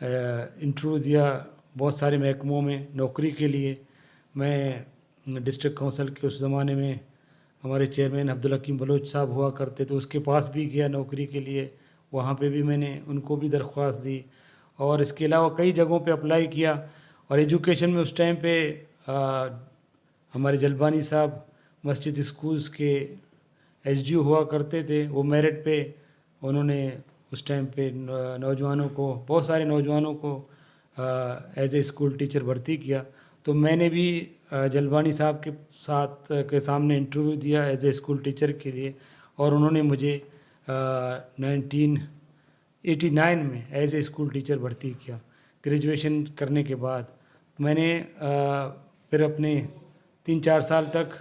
Interview دیا بہت سارے محکموں میں نوکری کے لیے. میں ڈسٹرکٹ کونسل کے اس زمانے میں ہمارے چیئرمین عبدالحکیم بلوچ صاحب ہوا کرتے تو اس کے پاس بھی گیا نوکری کے لیے. وہاں پہ بھی میں نے ان کو بھی درخواست دی, اور اس کے علاوہ کئی جگہوں پہ اپلائی کیا. اور ایجوکیشن میں اس ٹائم پہ ہمارے جلبانی صاحب مسجد اسکولز کے ایس ڈی او ہوا کرتے تھے. وہ میرٹ پہ انہوں نے اس ٹائم پہ نوجوانوں کو, بہت سارے نوجوانوں کو ایز اے اسکول ٹیچر بھرتی کیا. تو میں نے بھی جلبانی صاحب کے سامنے انٹرویو دیا ایز اے اسکول ٹیچر کے لیے, اور انہوں نے مجھے 1989 میں ایز اے اسکول ٹیچر بھرتی کیا. گریجویشن کرنے کے بعد میں نے پھر اپنے 3-4 سال تک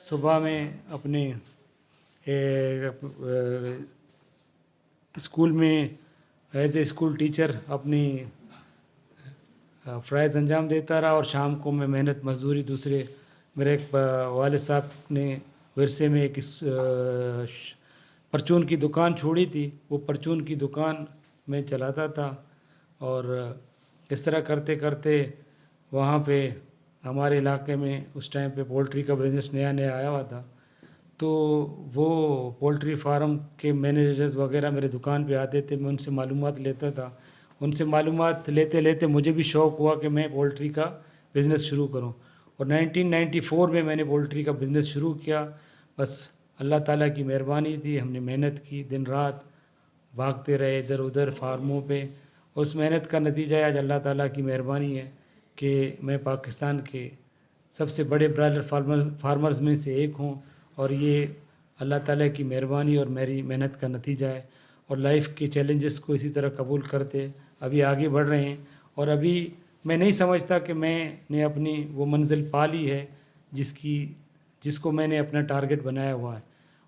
صبح میں اپنے اسکول میں ایز اے اسکول ٹیچر اپنی فرائض انجام دیتا رہا, اور شام کو میں محنت مزدوری دوسرے میرے ایک والد صاحب نے ورثے میں ایک پرچون کی دکان چھوڑی تھی, وہ پرچون کی دکان میں چلاتا تھا. اور اس طرح کرتے کرتے وہاں پہ ہمارے علاقے میں اس ٹائم پہ پولٹری کا بزنس نیا نیا آیا ہوا تھا, تو وہ پولٹری فارم کے مینیجرز وغیرہ میرے دکان پہ آتے تھے, میں ان سے معلومات لیتا تھا. ان سے معلومات لیتے لیتے مجھے بھی شوق ہوا کہ میں پولٹری کا بزنس شروع کروں, اور 1994 میں میں نے پولٹری کا بزنس شروع کیا. بس اللہ تعالیٰ کی مہربانی تھی, ہم نے محنت کی, دن رات بھاگتے رہے ادھر ادھر فارموں پہ. اس محنت کا نتیجہ آج اللہ تعالیٰ کی مہربانی ہے کہ میں پاکستان کے سب سے بڑے برائلر فارمرز میں سے ایک ہوں, اور یہ اللہ تعالیٰ کی مہربانی اور میری محنت کا نتیجہ ہے. اور لائف کے چیلنجز کو اسی طرح قبول کرتے ابھی آگے بڑھ رہے ہیں. اور ابھی میں نہیں سمجھتا کہ میں نے اپنی وہ منزل پا لی ہے جس کو میں نے اپنا ٹارگٹ بنایا ہوا ہے.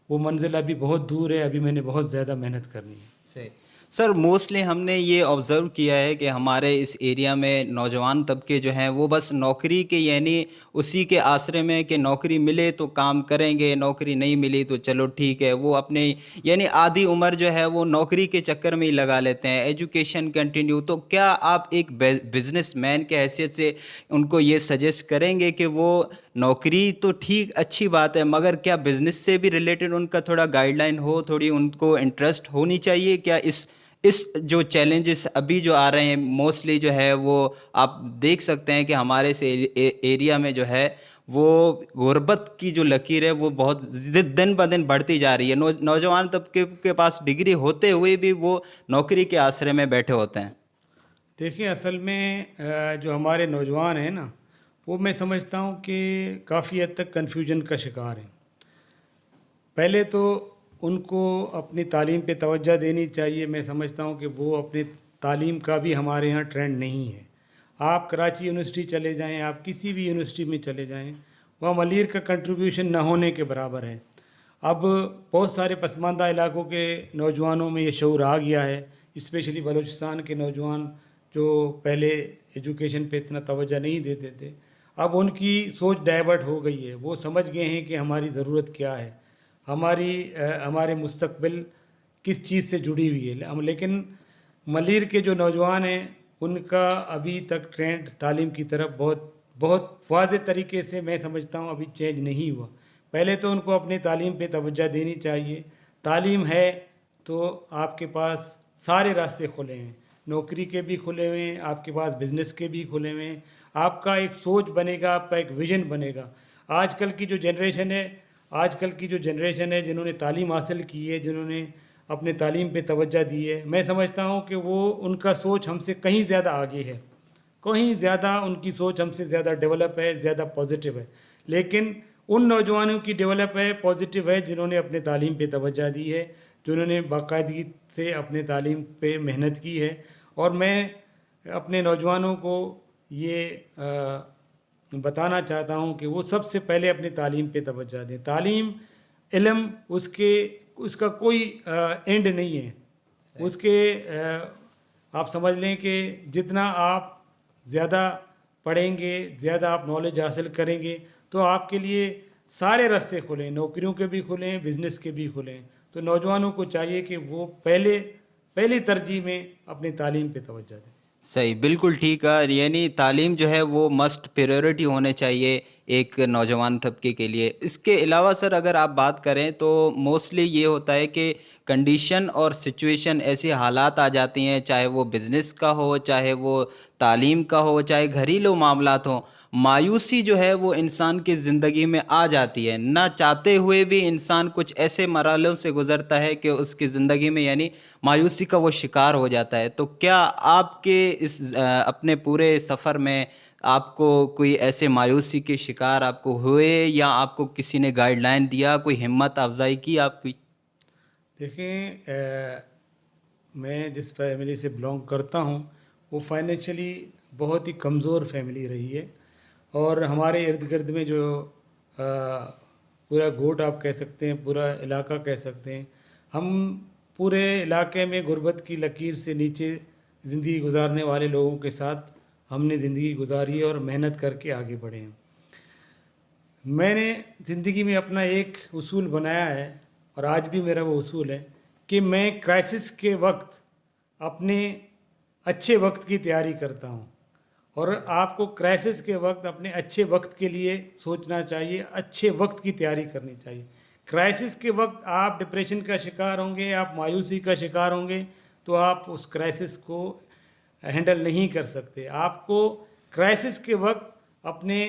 وہ منزل ابھی بہت دور ہے, ابھی میں نے بہت زیادہ محنت کرنی ہے. صحیح سر, موسٹلی ہم نے یہ آبزرو کیا ہے کہ ہمارے اس ایریا میں نوجوان طبقے جو ہیں وہ بس نوکری کے یعنی اسی کے آسرے میں کہ نوکری ملے تو کام کریں گے, نوکری نہیں ملی تو چلو ٹھیک ہے, وہ اپنے یعنی آدھی عمر جو ہے وہ نوکری کے چکر میں ہی لگا لیتے ہیں, ایجوکیشن کنٹینیو. تو کیا آپ ایک بزنس مین کے حیثیت سے ان کو یہ سجیسٹ کریں گے کہ وہ نوکری تو ٹھیک اچھی بات ہے, مگر کیا بزنس سے بھی ریلیٹڈ ان کا تھوڑا گائیڈ لائن ہو, تھوڑی ان کو انٹرسٹ ہونی چاہیے کیا اس جو چیلنجز ابھی جو آ رہے ہیں موسٹلی جو ہے وہ آپ دیکھ سکتے ہیں کہ ہمارے اس ایریا میں جو ہے وہ غربت کی جو لکیر ہے وہ بہت دن بہ دن بڑھتی جا رہی ہے. نوجوان طبقے کے پاس ڈگری ہوتے ہوئے بھی وہ نوکری کے آسرے میں بیٹھے ہوتے ہیں. دیکھیں, اصل میں جو ہمارے نوجوان ہیں نا, وہ میں سمجھتا ہوں کہ کافی حد تک کنفیوژن کا شکار ہیں. پہلے تو ان کو اپنی تعلیم پہ توجہ دینی چاہیے. میں سمجھتا ہوں کہ وہ اپنی تعلیم کا بھی ہمارے ہاں ٹرینڈ نہیں ہے. آپ کراچی یونیورسٹی چلے جائیں, آپ کسی بھی یونیورسٹی میں چلے جائیں, وہاں ملیر کا کنٹریبیوشن نہ ہونے کے برابر ہے. اب بہت سارے پسماندہ علاقوں کے نوجوانوں میں یہ شعور آ گیا ہے, اسپیشلی بلوچستان کے نوجوان جو پہلے ایجوکیشن پہ اتنا توجہ نہیں دیتے تھے, اب ان کی سوچ ڈائیورٹ ہو گئی ہے. وہ سمجھ گئے ہیں کہ ہماری ضرورت کیا ہے, ہمارے مستقبل کس چیز سے جڑی ہوئی ہے. لیکن ملیر کے جو نوجوان ہیں ان کا ابھی تک ٹرینڈ تعلیم کی طرف بہت واضح طریقے سے میں سمجھتا ہوں ابھی چینج نہیں ہوا. پہلے تو ان کو اپنی تعلیم پہ توجہ دینی چاہیے. تعلیم ہے تو آپ کے پاس سارے راستے کھلے ہیں, نوکری کے بھی کھلے ہوئے ہیں, آپ کے پاس بزنس کے بھی کھلے ہوئے ہیں. آپ کا ایک سوچ بنے گا, آپ کا ایک ویژن بنے گا. آج کل کی جو جنریشن ہے جنہوں نے تعلیم حاصل کی ہے, جنہوں نے اپنے تعلیم پہ توجہ دی ہے, میں سمجھتا ہوں کہ وہ ان کا سوچ ہم سے کہیں زیادہ آگے ہے, کہیں زیادہ ان کی سوچ ہم سے زیادہ ڈیولپ ہے, زیادہ پازیٹیو ہے. لیکن ان نوجوانوں کی ڈیولپ ہے, پازیٹیو ہے, جنہوں نے اپنے تعلیم پہ توجہ دی ہے, جنہوں نے باقاعدگی سے اپنے تعلیم پہ محنت کی ہے. اور میں اپنے نوجوانوں کو یہ بتانا چاہتا ہوں کہ وہ سب سے پہلے اپنی تعلیم پہ توجہ دیں. تعلیم, علم, اس کا کوئی اینڈ نہیں ہے. اس کے آپ سمجھ لیں کہ جتنا آپ زیادہ پڑھیں گے, زیادہ آپ نالج حاصل کریں گے, تو آپ کے لیے سارے راستے کھلیں, نوکریوں کے بھی کھلیں, بزنس کے بھی کھلیں. تو نوجوانوں کو چاہیے کہ وہ پہلی ترجیح میں اپنی تعلیم پہ توجہ دیں. صحیح، بالکل ٹھیک ہے، یعنی تعلیم جو ہے وہ مسٹ پریورٹی ہونے چاہیے ایک نوجوان طبقے کے لیے۔ اس کے علاوہ سر اگر آپ بات کریں تو موسٹلی یہ ہوتا ہے کہ کنڈیشن اور سچویشن ایسی حالات آ جاتی ہیں، چاہے وہ بزنس کا ہو، چاہے وہ تعلیم کا ہو، چاہے گھریلو معاملات ہوں، مایوسی جو ہے وہ انسان کی زندگی میں آ جاتی ہے، نہ چاہتے ہوئے بھی انسان کچھ ایسے مرحلوں سے گزرتا ہے کہ اس کی زندگی میں یعنی مایوسی کا وہ شکار ہو جاتا ہے۔ تو کیا آپ کے اس اپنے پورے سفر میں آپ کو کوئی ایسے مایوسی کے شکار آپ کو ہوئے، یا آپ کو کسی نے گائیڈ لائن دیا، کوئی ہمت افزائی کی آپ کی؟ دیکھیں میں جس فیملی سے بلانگ کرتا ہوں وہ فائنینشلی بہت ہی کمزور فیملی رہی ہے، اور ہمارے ارد گرد میں جو پورا گوٹ آپ کہہ سکتے ہیں، پورا علاقہ کہہ سکتے ہیں، ہم پورے علاقے میں غربت کی لکیر سے نیچے زندگی گزارنے والے لوگوں کے ساتھ ہم نے زندگی گزاری ہے اور محنت کر کے آگے بڑھے ہیں۔ میں نے زندگی میں اپنا ایک اصول بنایا ہے، اور آج بھی میرا وہ اصول ہے کہ میں کرائسس کے وقت اپنے اچھے وقت کی تیاری کرتا ہوں، اور آپ کو کرائسس کے وقت اپنے اچھے وقت کے لیے سوچنا چاہیے، اچھے وقت کی تیاری کرنی چاہیے۔ کرائسس کے وقت آپ ڈپریشن کا شکار ہوں گے، آپ مایوسی کا شکار ہوں گے، تو آپ اس کرائسس کو ہینڈل نہیں کر سکتے۔ آپ کو کرائسس کے وقت اپنے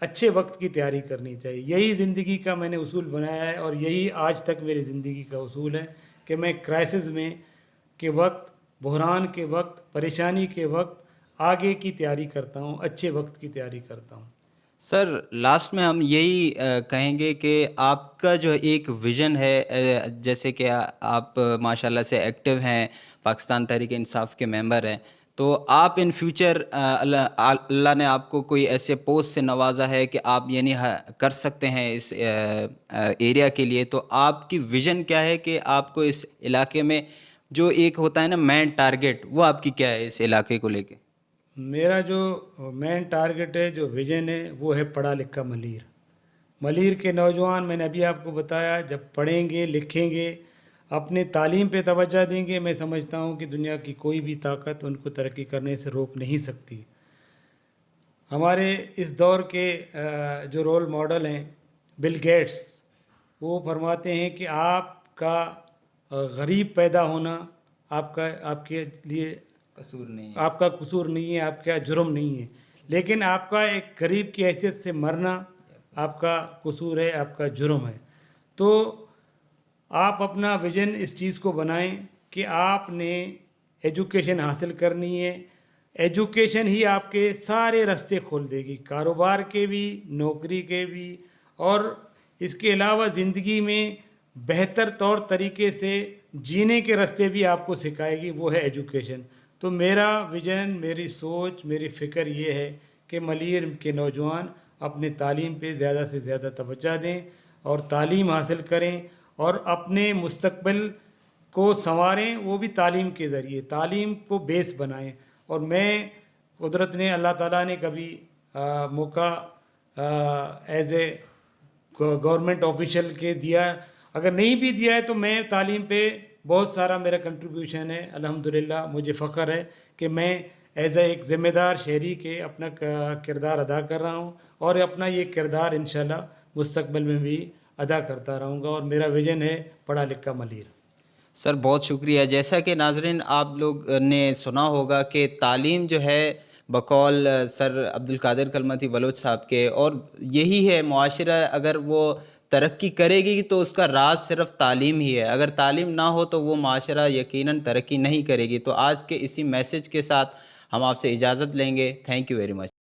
اچھے وقت کی تیاری کرنی چاہیے۔ یہی زندگی کا میں نے اصول بنایا ہے، اور یہی آج تک میری زندگی کا اصول ہے کہ میں کرائسس میں کے وقت، بحران کے وقت، پریشانی کے وقت آگے کی تیاری کرتا ہوں، اچھے وقت کی تیاری کرتا ہوں۔ سر لاسٹ میں ہم یہی کہیں گے کہ آپ کا جو ایک ویژن ہے، جیسے کہ آپ ماشاءاللہ سے ایکٹیو ہیں، پاکستان تحریک انصاف کے ممبر ہیں، تو آپ ان فیوچر اللہ نے آپ کو کوئی ایسے پوسٹ سے نوازا ہے کہ آپ یعنی کر سکتے ہیں اس ایریا کے لیے، تو آپ کی ویژن کیا ہے کہ آپ کو اس علاقے میں جو ایک ہوتا ہے نا مین ٹارگٹ، وہ آپ کی کیا ہے اس علاقے کو لے کے؟ میرا جو مین ٹارگٹ ہے، جو ویژن ہے، وہ ہے پڑھا لکھا ملیر۔ ملیر کے نوجوان، میں نے ابھی آپ کو بتایا، جب پڑھیں گے، لکھیں گے، اپنے تعلیم پہ توجہ دیں گے، میں سمجھتا ہوں کہ دنیا کی کوئی بھی طاقت ان کو ترقی کرنے سے روک نہیں سکتی۔ ہمارے اس دور کے جو رول ماڈل ہیں، بل گیٹس، وہ فرماتے ہیں کہ آپ کا غریب پیدا ہونا آپ کے لیے قصور نہیں ہے۔ آپ کا قصور نہیں ہے، آپ کا جرم نہیں ہے، لیکن آپ کا ایک غریب کی حیثیت سے مرنا آپ کا قصور ہے، آپ کا جرم ہے۔ تو آپ اپنا ویژن اس چیز کو بنائیں کہ آپ نے ایجوکیشن حاصل کرنی ہے۔ ایجوکیشن ہی آپ کے سارے راستے کھول دے گی، کاروبار کے بھی، نوکری کے بھی، اور اس کے علاوہ زندگی میں بہتر طور طریقے سے جینے کے راستے بھی آپ کو سکھائے گی، وہ ہے ایجوکیشن۔ تو میرا ویژن، میری سوچ، میری فکر یہ ہے کہ ملیر کے نوجوان اپنے تعلیم پہ زیادہ سے زیادہ توجہ دیں، اور تعلیم حاصل کریں، اور اپنے مستقبل کو سنواریں، وہ بھی تعلیم کے ذریعے، تعلیم کو بیس بنائیں۔ اور میں، قدرت نے، اللہ تعالیٰ نے کبھی موقع ایز اے گورنمنٹ آفیشل کے دیا، اگر نہیں بھی دیا ہے تو میں تعلیم پہ بہت سارا میرا کنٹریبیوشن ہے، الحمدللہ مجھے فخر ہے کہ میں ایز اے ایک ذمہ دار شہری کے اپنا کردار ادا کر رہا ہوں، اور اپنا یہ کردار انشاءاللہ مستقبل میں بھی ادا کرتا رہوں گا، اور میرا ویژن ہے پڑھا لکھا ملیر۔ سر بہت شکریہ۔ جیسا کہ ناظرین آپ لوگ نے سنا ہوگا کہ تعلیم جو ہے بقول سر عبدالقادر کلمتی بلوچ صاحب کے، اور یہی ہے معاشرہ اگر وہ ترقی کرے گی تو اس کا راز صرف تعلیم ہی ہے، اگر تعلیم نہ ہو تو وہ معاشرہ یقیناً ترقی نہیں کرے گی۔ تو آج کے اسی میسج کے ساتھ ہم آپ سے اجازت لیں گے۔ Thank you very much.